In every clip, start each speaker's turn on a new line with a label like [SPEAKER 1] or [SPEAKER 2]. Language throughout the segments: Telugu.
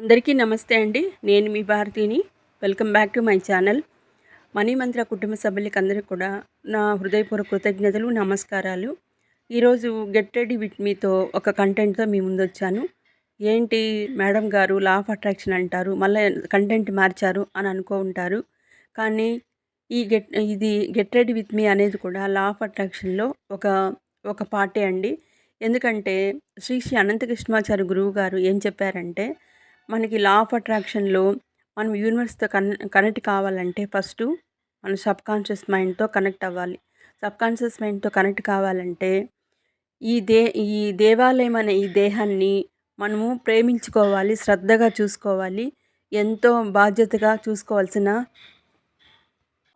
[SPEAKER 1] అందరికీ నమస్తే అండి. నేను మీ భారతిని. Welcome back to my channel. Money Mantra కుటుంబ సభ్యులకి అందరికీ కూడా నా హృదయపూర్వక కృతజ్ఞతలు, నమస్కారాలు. ఈరోజు గెట్ రెడీ విత్ మీతో ఒక కంటెంట్తో మీ ముందొచ్చాను. ఏంటి మేడం గారు లా ఆఫ్ అట్రాక్షన్ అంటారు, మళ్ళీ కంటెంట్ మార్చారు అని అనుకో ఉంటారు. కానీ ఇది గెట్ రెడీ విత్ మీ అనేది కూడా లా ఆఫ్ అట్రాక్షన్లో ఒక ఒక పార్టే అండి. ఎందుకంటే శ్రీ శ్రీ అనంతకృష్ణమాచార్య గురువు గారు ఏం చెప్పారంటే, మనకి లా ఆఫ్ అట్రాక్షన్లో మనం యూనివర్స్తో కనెక్ట్ కావాలంటే ఫస్ట్ మన సబ్కాన్షియస్ మైండ్తో కనెక్ట్ అవ్వాలి. సబ్కాన్షియస్ మైండ్తో కనెక్ట్ కావాలంటే ఈ దేవాలయం అనే ఈ దేహాన్ని మనము ప్రేమించుకోవాలి, శ్రద్ధగా చూసుకోవాలి, ఎంతో బాధ్యతగా చూసుకోవాల్సిన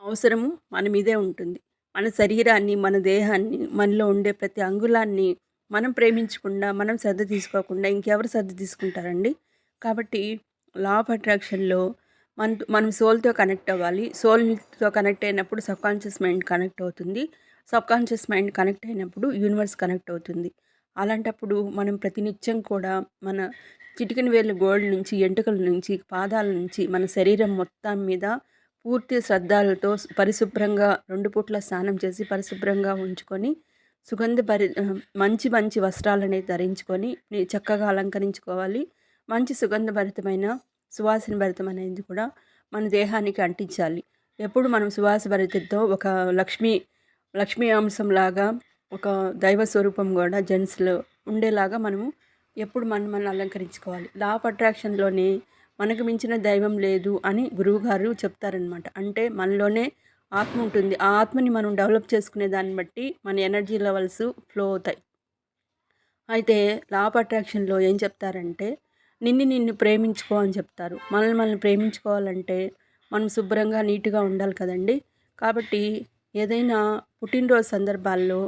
[SPEAKER 1] అవసరము మన మీదే ఉంటుంది. మన శరీరాన్ని, మన దేహాన్ని, మనలో ఉండే ప్రతి అంగుళాన్ని మనం ప్రేమించకుండా, మనం శ్రద్ధ తీసుకోకుండా ఇంకెవరు శ్రద్ధ తీసుకుంటారండి? కాబట్టి లా ఆఫ్ అట్రాక్షన్లో మనం సోల్తో కనెక్ట్ అవ్వాలి. సోల్తో కనెక్ట్ అయినప్పుడు సబ్కాన్షియస్ మైండ్ కనెక్ట్ అవుతుంది. సబ్కాన్షియస్ మైండ్ కనెక్ట్ అయినప్పుడు యూనివర్స్ కనెక్ట్ అవుతుంది. అలాంటప్పుడు మనం ప్రతినిత్యం కూడా మన చిటికెన వేళ్ళ గోల్డ్ నుంచి, ఎంటుకల నుంచి, పాదాల నుంచి మన శరీరం మొత్తం మీద పూర్తి శ్రద్ధలతో పరిశుభ్రంగా 2 పూట్ల స్నానం చేసి పరిశుభ్రంగా ఉంచుకొని మంచి మంచి వస్త్రాలనేవి ధరించుకొని చక్కగా అలంకరించుకోవాలి. మంచి సుగంధభరితమైన సువాసన భరితమైనది కూడా మన దేహానికి అంటించాలి. ఎప్పుడు మనం సువాసభరితంతో ఒక లక్ష్మీ అంశంలాగా, ఒక దైవ స్వరూపం కూడా జెంట్స్లో ఉండేలాగా మనము ఎప్పుడు మనం అలంకరించుకోవాలి. లా ఆఫ్ అట్రాక్షన్లోనే మనకు మించిన దైవం లేదు అని గురువుగారు చెప్తారనమాట. అంటే మనలోనే ఆత్మ ఉంటుంది. ఆ ఆత్మని మనం డెవలప్ చేసుకునే దాన్ని బట్టి మన ఎనర్జీ లెవెల్స్ ఫ్లో అవుతాయి. అయితే లా ఆఫ్ అట్రాక్షన్లో ఏం చెప్తారంటే, నిన్ను ప్రేమించుకో అని చెప్తారు. మనల్ని ప్రేమించుకోవాలంటే మనం శుభ్రంగా నీట్గా ఉండాలి కదండి. కాబట్టి ఏదైనా పుట్టినరోజు సందర్భాల్లో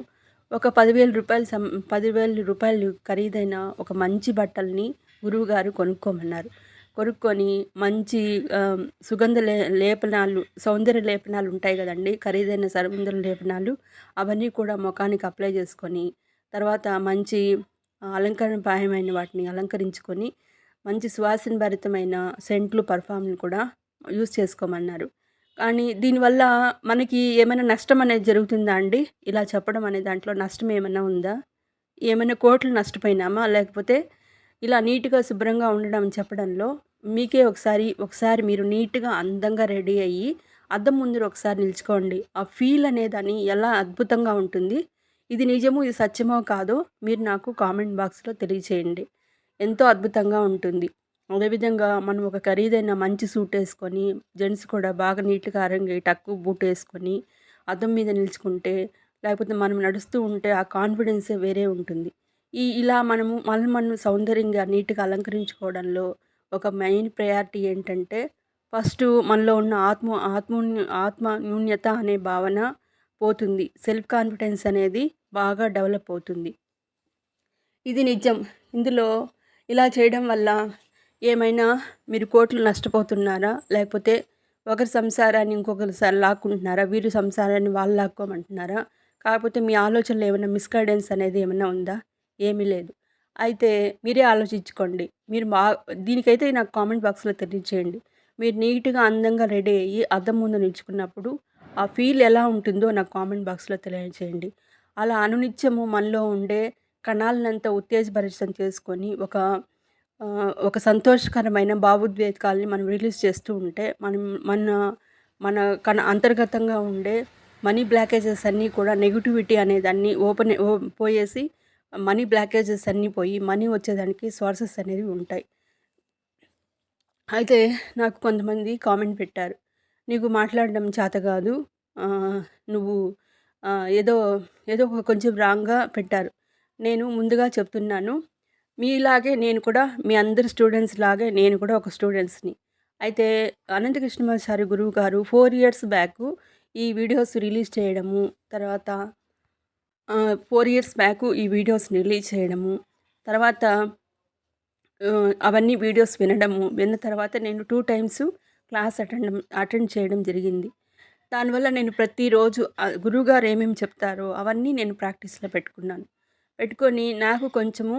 [SPEAKER 1] ఒక 10,000 రూపాయలు ఖరీదైన ఒక మంచి బట్టల్ని గురువుగారు కొనుక్కోమన్నారు. కొనుక్కొని మంచి సుగంధ లేపనాలు, సౌందర్య లేపనాలు ఉంటాయి కదండి, ఖరీదైన సౌందర్య లేపనాలు అవన్నీ కూడా ముఖానికి అప్లై చేసుకొని, తర్వాత మంచి అలంకరణపాయమైన వాటిని అలంకరించుకొని, మంచి సువాసన భరితమైన సెంట్లు, పర్ఫ్యూమ్‌లు కూడా యూజ్ చేసుకోమన్నారు. కానీ దీనివల్ల మనకి ఏమైనా నష్టం అనేది జరుగుతుందా అండి? ఇలా చెప్పడం అనే దాంట్లో నష్టం ఏమన్నా ఉందా? ఏమైనా కోట్లు నష్టపోయినామా? లేకపోతే ఇలా నీట్‌గా శుభ్రంగా ఉండడం చెప్పడంలో మీకే ఒకసారి మీరు నీట్‌గా అందంగా రెడీ అయ్యి అద్దం ముందర ఒకసారి నిలుచుకోండి. ఆ ఫీల్ అనేదాన్ని ఎలా అద్భుతంగా ఉంటుంది. ఇది నిజమో, ఇది సత్యమో కాదో మీరు నాకు కామెంట్ బాక్స్‌లో తెలియచేయండి. ఎంతో అద్భుతంగా ఉంటుంది. అదేవిధంగా మనం ఒక ఖరీదైన మంచి సూట్ వేసుకొని, జెంట్స్ కూడా బాగా నీట్‌గా అరంగి టక్కు బూట్ వేసుకొని అద్దం మీద నిలుచుకుంటే, లేకపోతే మనం నడుస్తూ ఉంటే ఆ కాన్ఫిడెన్సే వేరే ఉంటుంది. ఇలా మనము మనం సౌందర్యంగా నీట్‌గా అలంకరించుకోవడంలో ఒక మెయిన్ ప్రయారిటీ ఏంటంటే, ఫస్టు మనలో ఉన్న ఆత్మ న్యూన్యత అనే భావన పోతుంది. సెల్ఫ్ కాన్ఫిడెన్స్ అనేది బాగా డెవలప్ అవుతుంది. ఇది నిజం. ఇందులో ఇలా చేయడం వల్ల ఏమైనా మీరు కోట్లు నష్టపోతున్నారా? లేకపోతే ఒకరి సంసారాన్ని ఇంకొకరు లాక్కుంటున్నారా? వీరి సంసారాన్ని వాళ్ళు లాక్కోమంటున్నారా? కాకపోతే మీ ఆలోచనలో ఏమైనా మిస్‌గైడెన్స్ అనేది ఏమైనా ఉందా? ఏమీ లేదు. అయితే మీరే ఆలోచించుకోండి. దీనికైతే నాకు కామెంట్ బాక్స్‌లో తెలియజేయండి. మీరు నీట్‌గా అందంగా రెడీ అయ్యి అద్దం ముందు నిలుచుకున్నప్పుడు ఆ ఫీల్ ఎలా ఉంటుందో నాకు కామెంట్ బాక్స్‌లో తెలియజేయండి. అలా అనునిత్యము మనలో ఉండే కణాలనంతా ఉత్తేజభరితం చేసుకొని ఒక సంతోషకరమైన భావోద్వేగాల్ని మనం రిలీజ్ చేస్తూ ఉంటే మనం మన మన అంతర్గతంగా ఉండే మనీ బ్లాకేజెస్ అన్నీ కూడా, నెగటివిటీ అనేదాన్ని పోయేసి మనీ బ్లాకేజెస్ అన్నీ పోయి మనీ వచ్చేదానికి సోర్సెస్ అనేవి ఉంటాయి. అయితే నాకు కొంతమంది కామెంట్ పెట్టారు, నీకు మాట్లాడడం చేత కాదు, నువ్వు ఏదో ఏదో కొంచెం రాంగ్‌గా పెట్టారు. నేను ముందుగా చెప్తున్నాను, మీలాగే నేను కూడా, మీ అందరి స్టూడెంట్స్ లాగే నేను కూడా ఒక స్టూడెంట్స్‌ని. అయితే అనంతకృష్ణమాచార్య గురువు గారు 4 ఇయర్స్ బ్యాక్ ఈ వీడియోస్ రిలీజ్ చేయడము, తర్వాత 4 ఇయర్స్ బ్యాక్ ఈ వీడియోస్ రిలీజ్ చేయడము, తర్వాత అవన్నీ వీడియోస్ విన్న తర్వాత నేను 2 టైమ్స్ క్లాస్ అటెండ్ చేయడం జరిగింది. దానివల్ల నేను ప్రతిరోజు గురువుగారు ఏమేమి చెప్తారో అవన్నీ నేను ప్రాక్టీస్‌లో పెట్టుకొని నాకు కొంచెము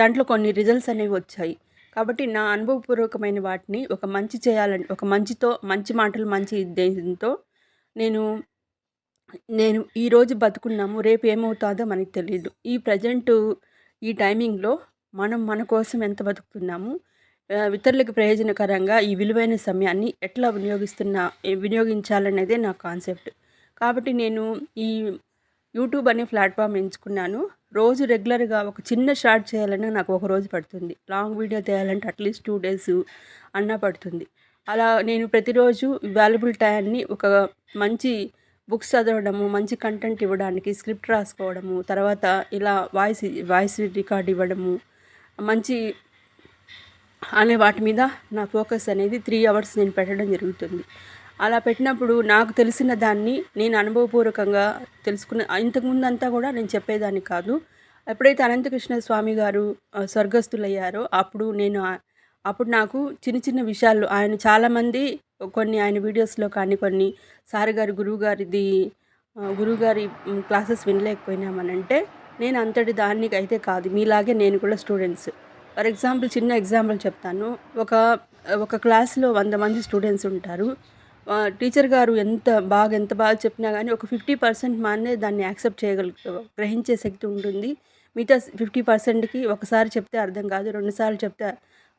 [SPEAKER 1] దాంట్లో కొన్ని రిజల్ట్స్ అనేవి వచ్చాయి. కాబట్టి నా అనుభవపూర్వకమైన వాటిని ఒక మంచి చేయాలని, ఒక మంచితో, మంచి మాటలు, మంచి ఉద్దేశంతో నేను నేను ఈరోజు బతుకున్నాము, రేపు ఏమవుతాదో మనకు తెలీదు. ఈ ప్రెజెంటు ఈ టైమింగ్‌లో మనం మన కోసం ఎంత బతుకుతున్నాము, ఇతరులకు ప్రయోజనకరంగా ఈ విలువైన సమయాన్ని ఎట్లా వినియోగించాలనేదే నా కాన్సెప్ట్. కాబట్టి నేను ఈ యూట్యూబ్ అనే ప్లాట్‌ఫామ్ ఎంచుకున్నాను. రోజు రెగ్యులర్‌గా ఒక చిన్న షార్ట్ చేయాలన్నా నాకు ఒక రోజు పడుతుంది. లాంగ్ వీడియో తీయాలంటే అట్‌లీస్ట్ 2 డేస్ అన్నా పడుతుంది. అలా నేను ప్రతిరోజు వాల్యుబుల్ టైంని ఒక మంచి బుక్స్ చదవడము, మంచి కంటెంట్ ఇవ్వడానికి, స్క్రిప్ట్ రాసుకోవడము, తర్వాత ఇలా వాయిస్ రికార్డ్ ఇవ్వడము, మంచి అనే వాటి మీద నా ఫోకస్ అనేది 3 అవర్స్ నేను పెట్టడం జరుగుతుంది. అలా పెట్టినప్పుడు నాకు తెలిసిన దాన్ని నేను అనుభవపూర్వకంగా తెలుసుకున్న, ఇంతకుముందంతా కూడా నేను చెప్పేదాన్ని కాదు. ఎప్పుడైతే అనంతకృష్ణ స్వామి గారు స్వర్గస్థులయ్యారో అప్పుడు నాకు చిన్న చిన్న విషయాలు, ఆయన చాలామంది కొన్ని ఆయన వీడియోస్‌లో కానీ, కొన్ని గురువుగారి క్లాసెస్ వినలేకపోయినామనంటే, నేను అంతటి దానికి అయితే కాదు. మీలాగే నేను కూడా స్టూడెంట్స్. ఫర్ ఎగ్జాంపుల్, చిన్న ఎగ్జాంపుల్ చెప్తాను. ఒక క్లాస్‌లో 100 మంది స్టూడెంట్స్ ఉంటారు. టీచర్ గారు ఎంత బాగా చెప్పినా గానీ ఒక 50% మాత్రమే దాన్ని యాక్సెప్ట్ గ్రహించే శక్తి ఉంటుంది. మిగతా 50%కి ఒకసారి చెప్తే అర్థం కాదు. 2 సార్లు చెప్తే,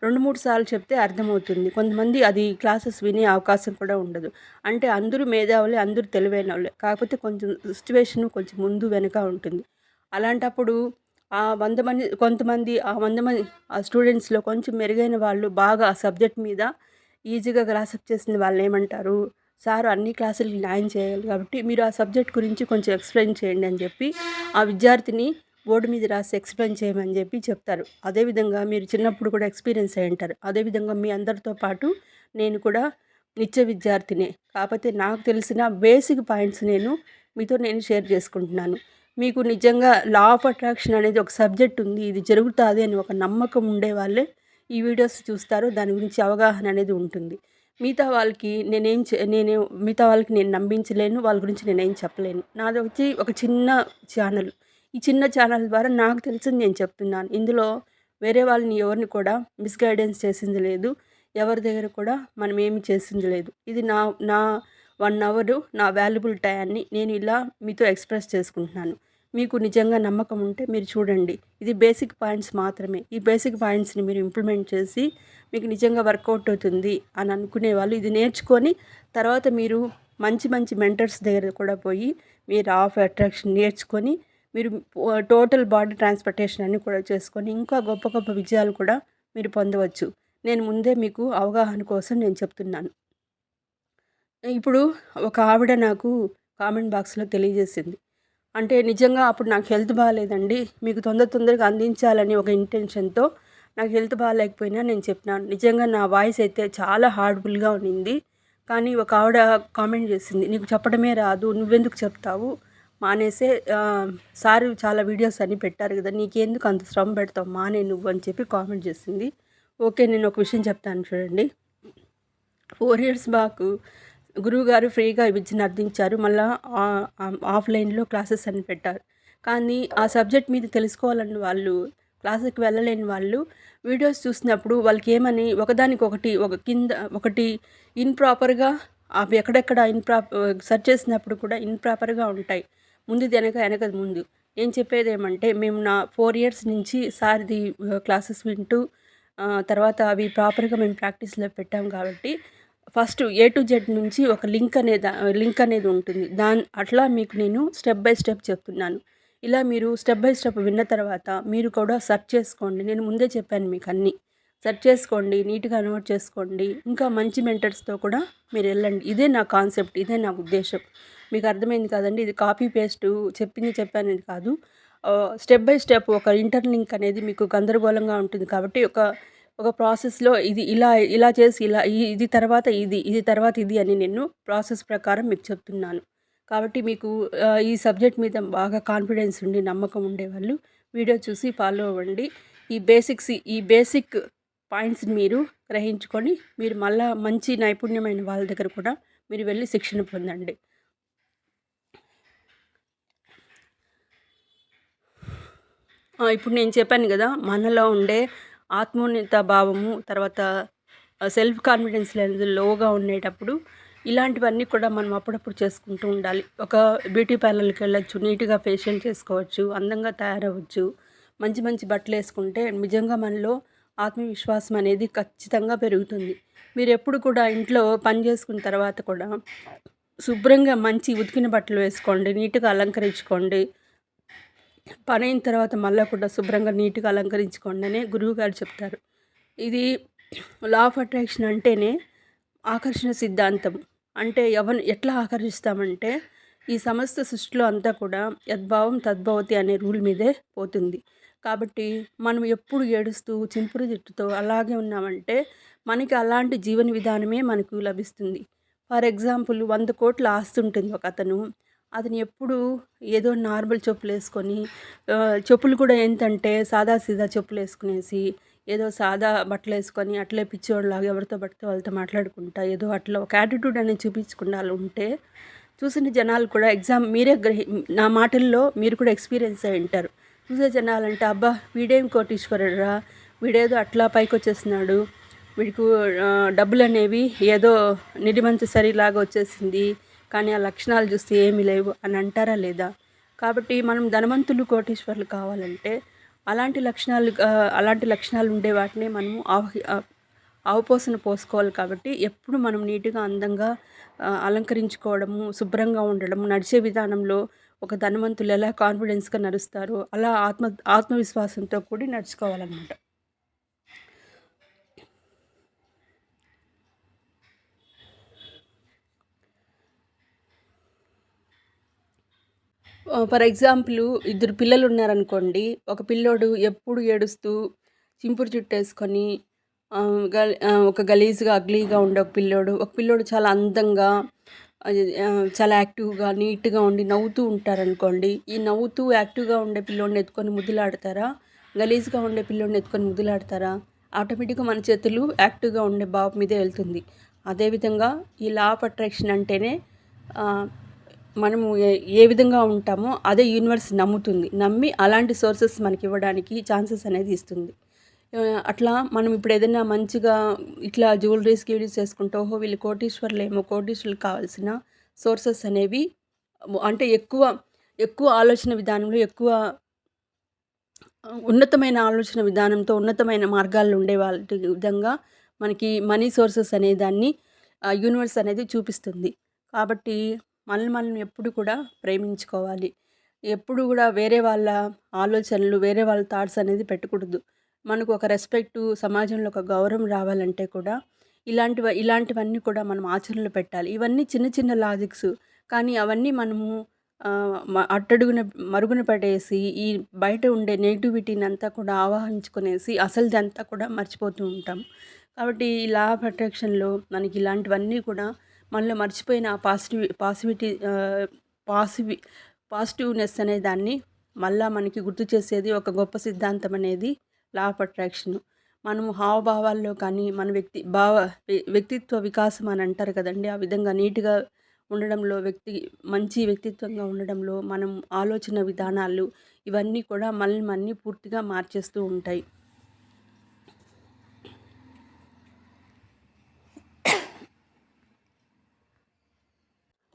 [SPEAKER 1] 2, 3 సార్లు చెప్తే అర్థమవుతుంది. కొంతమంది అది క్లాసెస్ వినే అవకాశం కూడా ఉండదు. అంటే అందరూ మేధావులే, అందరూ తెలివైనోళ్ళే. కాకపోతే కొంచెం సిట్యుయేషన్ కొంచెం ముందు వెనక ఉంటుంది. అలాంటప్పుడు ఆ 100 మంది కొంతమంది ఆ 100 మంది ఆ స్టూడెంట్స్‌లో కొంచెం మెరుగైన వాళ్ళు, బాగా ఆ సబ్జెక్ట్ మీద ఈజీగా గ్రాస్ప్ చేసిన వాళ్ళేమంటారు, సారు అన్ని క్లాసులకి న్యాయం చేయాలి కాబట్టి మీరు ఆ సబ్జెక్ట్ గురించి కొంచెం ఎక్స్‌ప్లెయిన్ చేయండి అని చెప్పి ఆ విద్యార్థిని బోర్డు మీద రాసి ఎక్స్‌ప్లెయిన్ చేయమని చెప్పి చెప్తారు. అదేవిధంగా మీరు చిన్నప్పుడు కూడా ఎక్స్‌పీరియన్స్ అయ్యి ఉంటారు. అదేవిధంగా మీ అందరితో పాటు నేను కూడా నిత్య విద్యార్థినే. కాకపోతే నాకు తెలిసిన బేసిక్ పాయింట్స్ మీతో షేర్ చేసుకుంటున్నాను. మీకు నిజంగా లా ఆఫ్ అట్రాక్షన్ అనేది ఒక సబ్జెక్ట్ ఉంది, ఇది జరుగుతాది అని ఒక నమ్మకం ఉండేవాళ్ళే ఈ వీడియోస్ చూస్తారు. దాని గురించి అవగాహన అనేది ఉంటుంది. మిగతా వాళ్ళకి మిగతా వాళ్ళకి నేను నమ్మించలేను. వాళ్ళ గురించి నేనేం చెప్పలేను. నాదొచ్చి ఒక చిన్న ఛానల్. ఈ చిన్న ఛానల్ ద్వారా నాకు తెలిసింది నేను చెప్తున్నాను. ఇందులో వేరే వాళ్ళని ఎవరిని కూడా మిస్‌గైడెన్స్ చేసింది లేదు. ఎవరి దగ్గర కూడా మనం ఏమి చేసింది లేదు. ఇది నా నా 1 అవరు నా వాల్యుబుల్ టయాన్ని నేను ఇలా మీతో ఎక్స్‌ప్రెస్ చేసుకుంటున్నాను. మీకు నిజంగా నమ్మకం ఉంటే మీరు చూడండి. ఇది బేసిక్ పాయింట్స్ మాత్రమే. ఈ బేసిక్ పాయింట్స్‌ని మీరు ఇంప్లిమెంట్ చేసి మీకు నిజంగా వర్కౌట్ అవుతుంది అని అనుకునే వాళ్ళు ఇది నేర్చుకొని, తర్వాత మీరు మంచి మంచి మెంటర్స్ దగ్గర కూడా పోయి మీరు లా ఆఫ్ అట్రాక్షన్ నేర్చుకొని, మీరు టోటల్ బాడీ ట్రాన్స్‌పోర్టేషన్ అన్నీ కూడా చేసుకొని, ఇంకా గొప్ప గొప్ప విజయాలు కూడా మీరు పొందవచ్చు. నేను ముందే మీకు అవగాహన కోసం నేను చెప్తున్నాను. ఇప్పుడు ఒక ఆవిడ నాకు కామెంట్ బాక్స్‌లో తెలియజేసింది. అంటే నిజంగా అప్పుడు నాకు హెల్త్ బాలేదండి. మీకు తొందరగా అందించాలని ఒక ఇంటెన్షన్‌తో నాకు హెల్త్ బాలేకపోయినా నేను చెప్పినాను. నిజంగా నా వాయిస్ అయితే చాలా హార్డ్‌ఫుల్‌గా ఉన్నింది. కానీ ఒక ఆవిడ కామెంట్ చేసింది. "నీకు చెప్పడమే రాదు. నువ్వెందుకు చెప్తావు? మానేసే సారు చాలా వీడియోస్ అన్నీ పెట్టారు కదా! నీకెందుకు అంత శ్రమ పెడతావు? మానేయి నువ్వు" అని చెప్పి కామెంట్ చేసింది. ఓకే. నేను ఒక విషయం చెప్తాను చూడండి. 4 ఇయర్స్ బ్యాక్ గురువుగారు ఫ్రీగా విద్యను అందించారు. మళ్ళా ఆఫ్‌లైన్‌లో క్లాసెస్ అని పెట్టారు. కానీ ఆ సబ్జెక్ట్ మీద తెలుసుకోవాలని వాళ్ళు, క్లాస్‌కి వెళ్ళలేని వాళ్ళు వీడియోస్ చూసినప్పుడు వాళ్ళకేమని ఒకదానికొకటి ఒకటి ఇంప్రాపర్‌గా, అవి ఎక్కడెక్కడ సెర్చ్ చేసినప్పుడు కూడా ఇంప్రాపర్‌గా ఉంటాయి. ముందుది వెనక, వెనకది ముందు. నేను చెప్పేదేమంటే, మేము 4 ఇయర్స్ నుంచి సార్‌ది క్లాసెస్ వింటూ తర్వాత అవి ప్రాపర్‌గా మేము ప్రాక్టీస్‌లో పెట్టాం కాబట్టి ఫస్ట్ ఏ టు జెడ్ నుంచి ఒక లింక్ అనేది ఉంటుంది. అట్లా మీకు నేను స్టెప్ బై స్టెప్ చెప్తున్నాను. ఇలా మీరు స్టెప్ బై స్టెప్ విన్న తర్వాత మీరు కూడా సెర్చ్ చేసుకోండి. నేను ముందే చెప్పాను మీకన్నీ. సెర్చ్ చేసుకోండి, నీట్‌గా నోట్ చేసుకోండి. ఇంకా మంచి మెంటర్స్‌తో కూడా మీరెళ్ళండి. ఇదే నా కాన్సెప్ట్. ఇదే నా ఉద్దేశ్యం. మీకు అర్థమైంది కదండీ! ఇది కాపీ పేస్టు చెప్పానని కాదు. స్టెప్ బై స్టెప్ ఒక ఇంటర్‌లింక్ అనేది మీకు గందరగోళంగా ఉంటుంది కాబట్టి ఒక ప్రాసెస్‌లో ఇలా చేసి ఇది తర్వాత ఇది తర్వాత ఇది అని నేను ప్రాసెస్ ప్రకారం మీకు చెప్తున్నాను. కాబట్టి మీకు ఈ సబ్జెక్ట్ మీద బాగా కాన్ఫిడెన్స్ ఉండి, నమ్మకం ఉండేవాళ్ళు వీడియో చూసి ఫాలో అవ్వండి. ఈ బేసిక్ పాయింట్స్‌ని మీరు గ్రహించుకొని, మీరు మళ్ళా మంచి నైపుణ్యమైన వాళ్ళ దగ్గర కూడా మీరు వెళ్ళి శిక్షణ పొందండి. ఇప్పుడు నేను చెప్పాను గదా! మనలో ఉండే ఆత్మోన్నత భావము, తర్వాత సెల్ఫ్ కాన్ఫిడెన్స్ లెవెల్ లోగా ఉండేటప్పుడు ఇలాంటివన్నీ కూడా మనం అప్పుడప్పుడు చేసుకుంటూ ఉండాలి. ఒక బ్యూటీ పార్లర్‌కి వెళ్ళొచ్చు, నీట్‌గా ఫేషియల్ చేసుకోవచ్చు, అందంగా తయారవ్వచ్చు. మంచి మంచి బట్టలేసుకుంటే నిజంగా మనలో ఆత్మవిశ్వాసం అనేది ఖచ్చితంగా పెరుగుతుంది. మీరెప్పుడు కూడా ఇంట్లో పని చేసుకున్న తర్వాత కూడా శుభ్రంగా మంచి ఉతికిన బట్టలు వేసుకోండి, నీట్‌గా అలంకరించుకోండి. పనైన తర్వాత మళ్ళా కూడా శుభ్రంగా నీట్‌గా అలంకరించుకోండి అని గురువుగారు చెప్తారు. ఇది లా ఆఫ్ అట్రాక్షన్ అంటేనే ఆకర్షణ సిద్ధాంతం. అంటే ఎట్లా ఆకర్షిస్తామంటే ఈ సమస్త సృష్టిలో అంతా కూడా యద్భావం తద్భవతి అనే రూల్ మీదే పోతుంది. కాబట్టి మనం ఎప్పుడు ఏడుస్తూ చింపురు జుట్టుతో అలాగే ఉన్నామంటే మనకి అలాంటి జీవన విధానమే మనకు లభిస్తుంది. ఫర్ ఎగ్జాంపుల్ 100,00,00,000 ఆస్తి ఉంటుంది ఒకతను. అతను ఎప్పుడూ ఏదో నార్మల్ చెప్పులేసుకొని చెప్పులు కూడా ఏంటంటే సాదా సీదా చెప్పులేసుకునేసి ఏదో సాదా బట్టలేసుకొని అట్లే పిచ్చోడిలాగా ఎవరితో పడితే వాళ్ళతో మాట్లాడుకుంటా ఏదో అట్లా ఒక యాటిట్యూడ్ అనేది చూపించకుండా అలా ఉంటే చూసిన జనాలు కూడా మీరే నా మాటల్లో మీరు కూడా ఎక్స్పీరియన్స్ అయి ఉంటారు. చూసే జనాలంటే అబ్బా వీడేం కోటీశ్వరుడురా, వీడేదో అట్లా పైకొచ్చేస్తున్నాడు, వీడికి డబ్బులనేవి ఏదో నిడిమంచు సరిలాగా వచ్చేసింది, కానీ ఆ లక్షణాలు చూస్తే ఏమీ లేవు అని అంటారా లేదా? కాబట్టి మనం ధనవంతులు కోటీశ్వరులు కావాలంటే అలాంటి లక్షణాలు ఉండే వాటిని మనము ఆవుపోసన పోసుకోవాలి. కాబట్టి ఎప్పుడు మనం నీట్‌గా అందంగా అలంకరించుకోవడము, శుభ్రంగా ఉండడము, నడిచే విధానంలో ఒక ధనవంతులు ఎలా కాన్ఫిడెన్స్‌గా నడుస్తారో అలా ఆత్మవిశ్వాసంతో కూడి నడుచుకోవాలన్నమాట. ఫర్ ఎగ్జాంపుల్ ఇద్దరు పిల్లలు ఉన్నారనుకోండి. ఒక పిల్లోడు ఎప్పుడు ఏడుస్తూ చింపురు జుట్టేసుకొని ఒక గలీజ్‌గా, అగ్లీగా ఉండే ఒక పిల్లోడు చాలా అందంగా చాలా యాక్టివ్‌గా, నీట్‌గా ఉండి నవ్వుతూ ఉంటారనుకోండి. ఈ నవ్వుతూ యాక్టివ్‌గా ఉండే పిల్లోడిని ఎత్తుకొని ముద్దులాడతారా? గలీజ్‌గా ఉండే పిల్లోడిని ఎత్తుకొని ముద్దులాడతారా? ఆటోమేటిక్‌గా మన చేతులు యాక్టివ్‌గా ఉండే బాబు మీదే వెళ్తుంది. అదేవిధంగా ఈ లా ఆఫ్ అట్రాక్షన్ అంటేనే మనము ఏ విధంగా ఉంటామో అదే యూనివర్స్ నమ్మి అలాంటి సోర్సెస్ మనకి ఇవ్వడానికి ఛాన్సెస్ అనేది ఇస్తుంది. అట్లా మనం ఇప్పుడు ఏదైనా మంచిగా ఇట్లా జ్యువెలరీస్ వేసుకుంటే ఓహో వీళ్ళు కోటీశ్వరులేమో, కోటీశ్వరులకు కావాల్సిన సోర్సెస్ అనేవి అంటే ఎక్కువ ఆలోచన విధానంలో ఉన్నతమైన ఆలోచన విధానంతో ఉన్నతమైన మార్గాల్లో ఉండే వాళ్ళ విధంగా మనకి మనీ సోర్సెస్ అనే దాన్ని యూనివర్స్ అనేది చూపిస్తుంది. కాబట్టి మనం ఎప్పుడు కూడా ప్రేమించుకోవాలి. ఎప్పుడు కూడా వేరే వాళ్ళ ఆలోచనలు, వేరే వాళ్ళ థాట్స్ అనేది పెట్టకూడదు. మనకు ఒక రెస్పెక్టు, సమాజంలో ఒక గౌరవం రావాలంటే కూడా ఇలాంటివన్నీ కూడా మనం ఆచరణలో పెట్టాలి. ఇవన్నీ చిన్న చిన్న లాజిక్స్. కానీ అవన్నీ మనము మరుగున పడేసి ఈ బయట ఉండే నెగటివిటీని అంతా కూడా ఆవాహించుకునేసి అసలుదంతా కూడా మర్చిపోతూ ఉంటాం. కాబట్టి ఈ లా ఆఫ్ అట్రాక్షన్‌లో మనకి ఇలాంటివన్నీ కూడా మనలో మర్చిపోయిన ఆ పాజిటివ్‌నెస్ అనే దాన్ని మళ్ళా మనకి గుర్తు చేసేది ఒక గొప్ప సిద్ధాంతం అనేది లా ఆఫ్ అట్రాక్షన్. మనము హావభావాల్లో కానీ మన వ్యక్తిత్వ వికాసం అని అంటారు కదండీ! ఆ విధంగా నీట్‌గా ఉండడంలో మంచి వ్యక్తిత్వంగా ఉండడంలో మనం ఆలోచన విధానాలు ఇవన్నీ కూడా మనల్ని పూర్తిగా మార్చేస్తూ ఉంటాయి.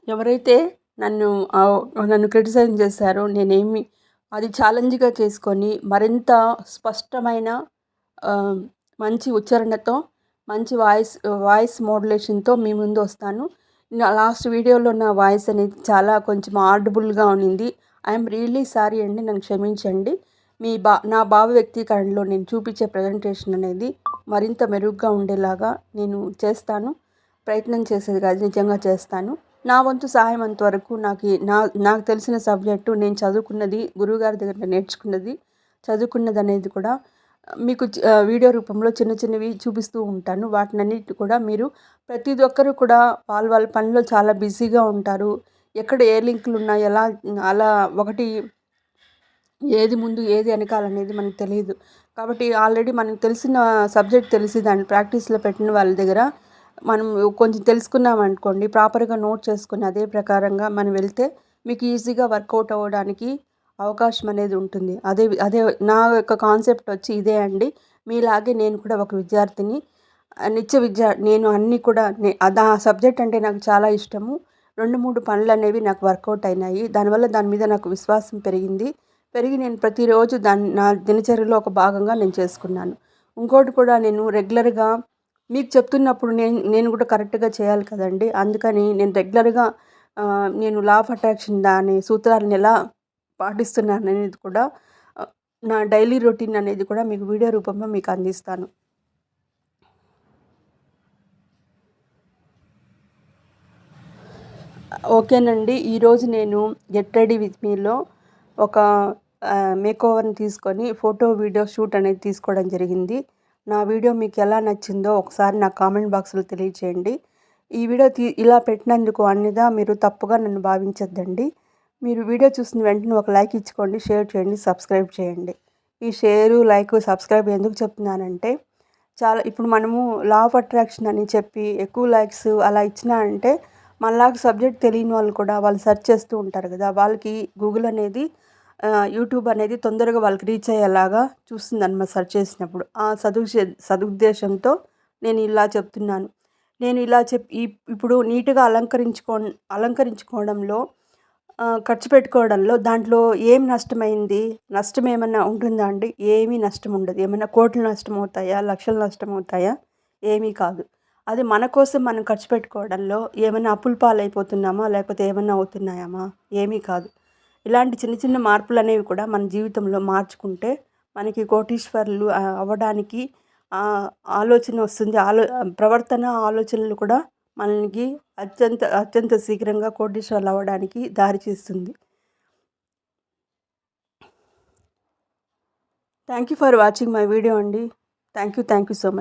[SPEAKER 1] ఎవరైతే నన్ను క్రిటిసైజ్ చేశారో నేనేమి అది ఛాలెంజ్‌గా చేసుకొని మరింత స్పష్టమైన మంచి ఉచ్చారణతో మంచి వాయిస్ మోడ్యులేషన్‌తో మీ ముందు వస్తాను. నా లాస్ట్ వీడియోలో నా వాయిస్ అనేది చాలా కొంచెం ఆడిబుల్‌గా ఉన్నింది. ఐయామ్ రియల్లీ సారీ అండి, నన్ను క్షమించండి. నా భావ వ్యక్తీకరణలో నేను చూపించే ప్రజెంటేషన్ అనేది మరింత మెరుగ్గా ఉండేలాగా నేను చేస్తాను. ప్రయత్నం చేసేది కాదు, నిజంగా చేస్తాను. నా వంతు సహాయం అంతవరకు నాకు తెలిసిన సబ్జెక్టు నేను చదువుకున్నది, గురువుగారి దగ్గర నేర్చుకున్నది, చదువుకున్నది అనేది కూడా మీకు వీడియో రూపంలో చిన్న చిన్నవి చూపిస్తూ ఉంటాను. వాటినన్నిటి కూడా మీరు ప్రతి ఒక్కరు కూడా వాళ్ళ పనిలో చాలా బిజీగా ఉంటారు. ఎక్కడ ఏ లింకులు ఉన్నాయి అలా ఒకటి ఏది ముందు ఏది వెనకాలనేది మనకు తెలియదు. కాబట్టి ఆల్రెడీ మనకు తెలిసిన సబ్జెక్ట్ తెలిసి దాన్ని ప్రాక్టీస్లో పెట్టిన వాళ్ళ దగ్గర మనం కొంచెం తెలుసుకున్నామనుకోండి, ప్రాపర్గా నోట్ చేసుకుని అదే ప్రకారంగా మనం వెళ్తే మీకు ఈజీగా వర్కౌట్ అవ్వడానికి అవకాశం అనేది ఉంటుంది. అదే నా యొక్క కాన్సెప్ట్ వచ్చి ఇదే అండి. మీలాగే నేను కూడా ఒక విద్యార్థిని. నేను అన్నీ కూడా ఆ సబ్జెక్ట్ అంటే నాకు చాలా ఇష్టము. 2, 3 పనులనేవి నాకు వర్కౌట్ అయినాయి. దానివల్ల దాని మీద నాకు విశ్వాసం పెరిగి నేను ప్రతిరోజు దాన్ని నా దినచర్యలో ఒక భాగంగా నేను చేసుకున్నాను. ఇంకోటి కూడా నేను రెగ్యులర్‌గా మీకు చెప్తున్నప్పుడు నేను కూడా కరెక్ట్‌గా చేయాలి కదండీ! అందుకని నేను రెగ్యులర్‌గా నేను లా ఆఫ్ అట్రాక్షన్ దాని సూత్రాలను ఎలా పాటిస్తున్నాననేది కూడా నా డైలీ రొటీన్ అనేది కూడా మీకు వీడియో రూపంలో మీకు అందిస్తాను. ఓకేనండి. ఈరోజు నేను గెట్ రెడీ విత్ మీలో ఒక మేకోవర్‌ని తీసుకొని ఫోటో, వీడియో షూట్ అనేది తీసుకోవడం జరిగింది. నా వీడియో మీకు ఎలా నచ్చిందో ఒకసారి నా కామెంట్ బాక్స్‌లో తెలియచేయండి. ఈ వీడియో ఇలా పెట్టినందుకు అన్యథా మీరు తప్పుగా నన్ను భావించొద్దండి. మీరు వీడియో చూసిన వెంటనే ఒక లైక్ ఇచ్చుకోండి, షేర్ చేయండి, సబ్స్క్రైబ్ చేయండి. ఈ షేరు, లైకు, సబ్స్క్రైబ్ ఎందుకు చెప్తున్నానంటే ఇప్పుడు మనము లా ఆఫ్ అట్రాక్షన్ అని చెప్పి ఎక్కువ లైక్స్ అలా ఇచ్చినా అంటే మనలాగా సబ్జెక్ట్ తెలియని వాళ్ళు కూడా వాళ్ళు సెర్చ్ చేస్తూ ఉంటారు కదా! వాళ్ళకి గూగుల్ అనేది యూట్యూబ్ అనేది తొందరగా వాళ్ళకి రీచ్ అయ్యేలాగా చూస్తుందన్నమాట సెర్చ్ చేసినప్పుడు. ఆ సదుద్దేశంతో నేను ఇలా చెప్తున్నాను. నేను ఇలా ఇప్పుడు నీట్‌గా అలంకరించుకోవడంలో ఖర్చు పెట్టుకోవడంలో దాంట్లో ఏం నష్టమైంది? నష్టం ఏమన్నా ఉంటుందా అండి? ఏమీ నష్టం ఉండదు. ఏమన్నా కోట్లు నష్టమవుతాయా? లక్షలు నష్టమవుతాయా? ఏమీ కాదు. అది మన కోసం మనం ఖర్చు పెట్టుకోవడంలో ఏమన్నా అప్పుల పాలైపోతున్నామా? లేకపోతే ఏమన్నా అవుతున్నాయామా? ఏమీ కాదు. ఇలాంటి చిన్న చిన్న మార్పులనేవి కూడా మన జీవితంలో మార్చుకుంటే మనకి కోటీశ్వరులు అవ్వడానికి ఆలోచన వస్తుంది. ప్రవర్తన, ఆలోచనలు కూడా మనకి అత్యంత శీఘ్రంగా కోటీశ్వరులు అవ్వడానికి దారి తీస్తుంది. Thank you for watching my video అండి. Thank you so much.